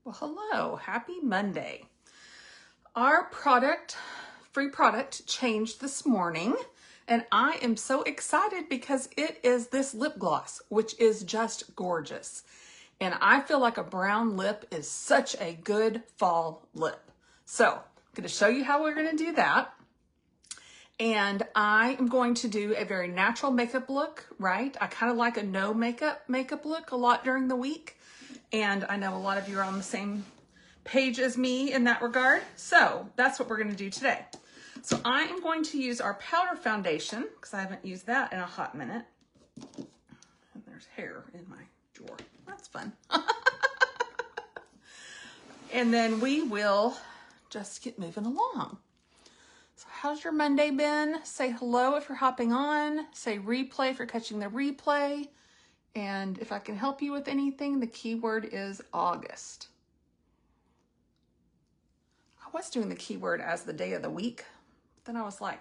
Well, hello, happy Monday. Our free product changed this morning, and I am so excited because it is this lip gloss, which is just gorgeous. And I feel like a brown lip is such a good fall lip. So I'm going to show you how we're going to do that. And I am going to do a very natural makeup look, right? I kind of like a no makeup look a lot during the week. And I know a lot of you are on the same page as me in that regard. So that's what we're going to do today. So I am going to use our powder foundation because I haven't used that in a hot minute. And there's hair in my drawer. That's fun. And then we will just get moving along. So how's your Monday been? Say hello if you're hopping on. Say replay if you're catching the replay. And if I can help you with anything, the keyword is August. I was doing the keyword as the day of the week. Then I was like,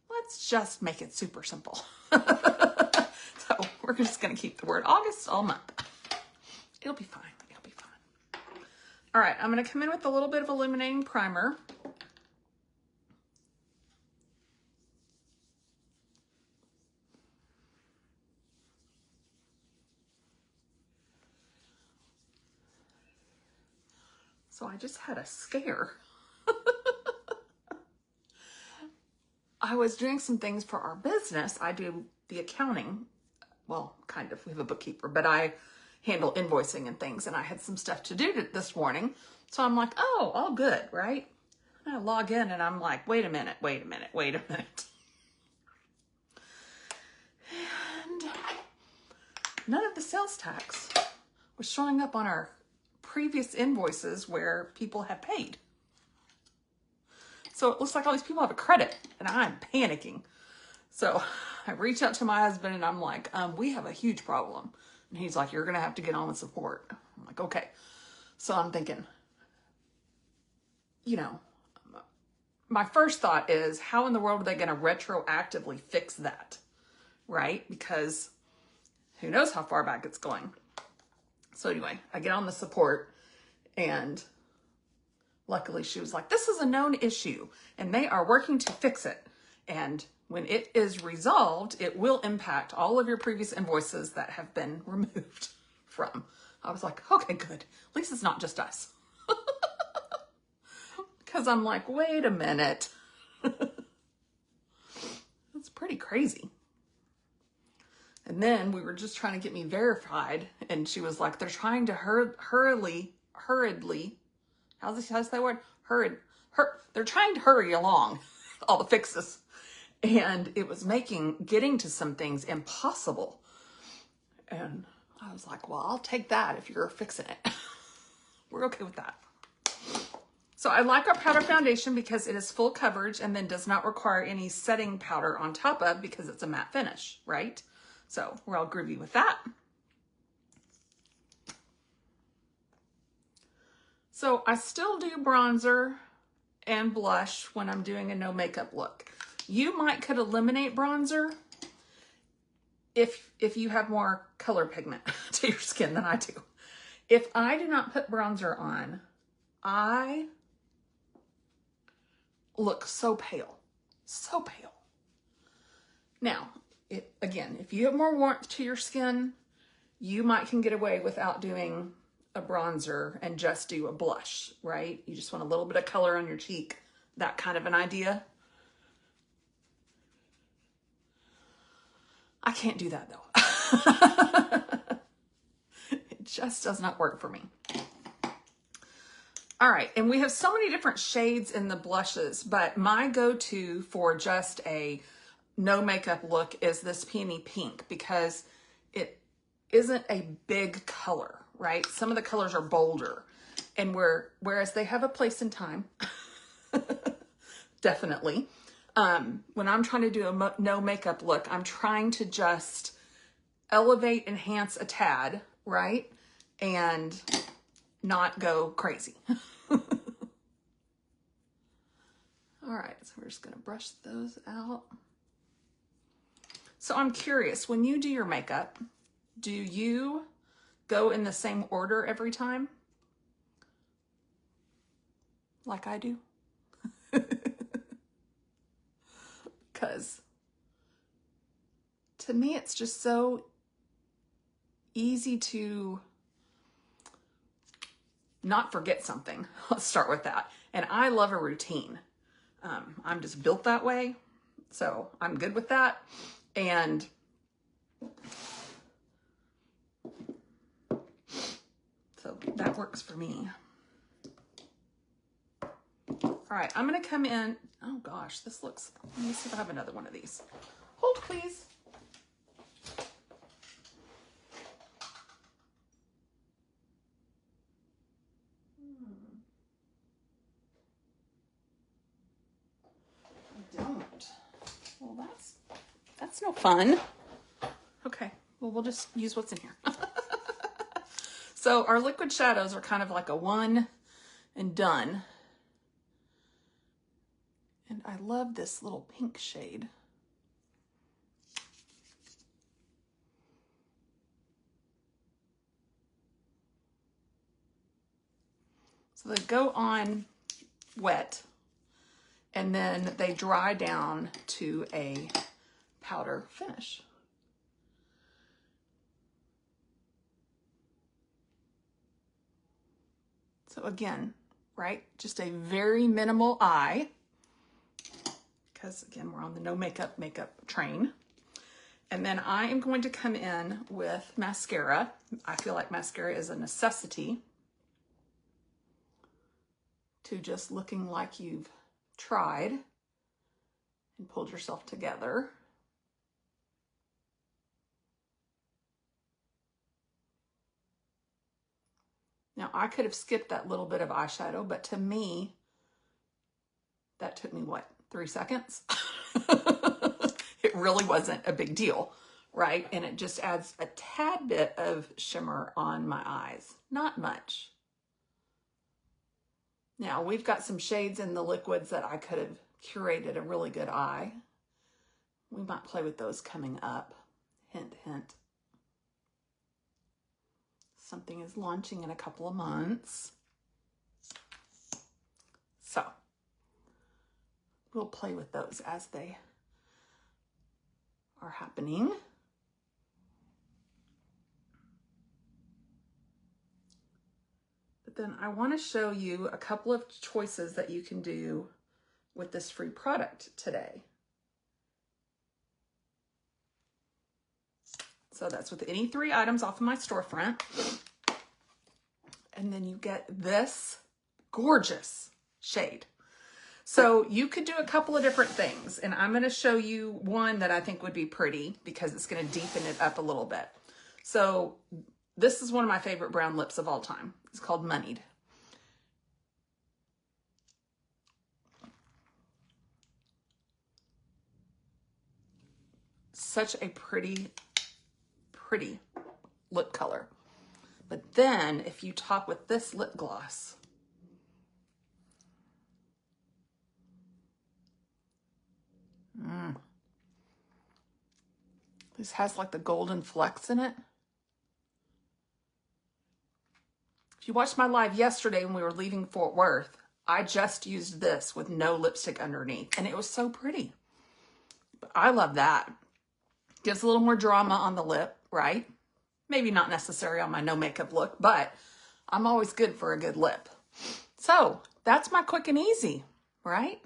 let's just make it super simple. So we're just going to keep the word August all month. It'll be fine. It'll be fine. All right, I'm going to come in with a little bit of illuminating primer. So I just had a scare. I was doing some things for our business. I do the accounting. Well, kind of. We have a bookkeeper, but I handle invoicing and things. And I had some stuff to do this morning. So I'm like, oh, all good, right? And I log in and I'm like, wait a minute. And none of the sales tax was showing up on our previous invoices where people have paid. So it looks like all these people have a credit and I'm panicking. So I reach out to my husband and I'm like, we have a huge problem. And he's like, you're going to have to get on with support. I'm like, okay. So I'm thinking, my first thought is how in the world are they going to retroactively fix that? Right? Because who knows how far back it's going. So anyway, I get on the support and luckily she was like, this is a known issue and they are working to fix it. And when it is resolved, it will impact all of your previous invoices that have been removed from. I was like, okay, good. At least it's not just us. Because I'm like, wait a minute. That's pretty crazy. And then we were just trying to get me verified. And she was like, they're trying to hurriedly, how's that word? They're trying to hurry along all the fixes. And it was getting to some things impossible. And I was like, well, I'll take that if you're fixing it. We're okay with that. So I like our powder foundation because it is full coverage and then does not require any setting powder on top of because it's a matte finish, right? So we're all groovy with that. So I still do bronzer and blush when I'm doing a no makeup look. You could eliminate bronzer if you have more color pigment to your skin than I do. If I do not put bronzer on, I look so pale, so pale. Now, again, if you have more warmth to your skin, you can get away without doing a bronzer and just do a blush, right? You just want a little bit of color on your cheek, that kind of an idea. I can't do that though. It just does not work for me. All right, and we have so many different shades in the blushes, but my go-to for just a no makeup look is this Peony Pink because it isn't a big color, right? Some of the colors are bolder, and whereas they have a place in time, definitely. When I'm trying to do a no makeup look, I'm trying to just elevate, enhance a tad, right? And not go crazy. All right, so we're just gonna brush those out. So I'm curious, when you do your makeup, do you go in the same order every time? like I do. Because to me, it's just so easy to not forget something. Let's start with that. And I love a routine. I'm just built that way. So I'm good with that. And so that works for me. All right, I'm gonna come in. Oh gosh, this looks, let me see if I have another one of these. Hold please. I don't. Well, that's no fun. Okay, well, we'll just use what's in here. So our liquid shadows are kind of like a one and done. And I love this little pink shade. So they go on wet and then they dry down to a powder finish. So again, right, just a very minimal eye, because again, we're on the no makeup train. And then I am going to come in with mascara. I feel like mascara is a necessity to just looking like you've tried and pulled yourself together. Now, I could have skipped that little bit of eyeshadow, but to me, that took me, what, 3 seconds? It really wasn't a big deal, right? And it just adds a tad bit of shimmer on my eyes. Not much. Now, we've got some shades in the liquids that I could have curated a really good eye. We might play with those coming up. Hint, hint. Something is launching in a couple of months. So we'll play with those as they are happening. But then I want to show you a couple of choices that you can do with this free product today. So that's with any 3 items off of my storefront. And then you get this gorgeous shade. So you could do a couple of different things. And I'm going to show you one that I think would be pretty because it's going to deepen it up a little bit. So this is one of my favorite brown lips of all time. It's called Moneyed. Such a pretty lip color. But then if you top with this lip gloss, this has like the golden flecks in it. If you watched my live yesterday when we were leaving Fort Worth, I just used this with no lipstick underneath and it was so pretty. But I love that. Gives a little more drama on the lip, right? Maybe not necessary on my no makeup look, but I'm always good for a good lip. So that's my quick and easy, right?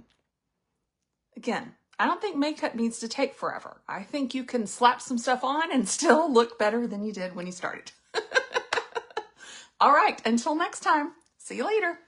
Again, I don't think makeup needs to take forever. I think you can slap some stuff on and still look better than you did when you started. All right, until next time, see you later.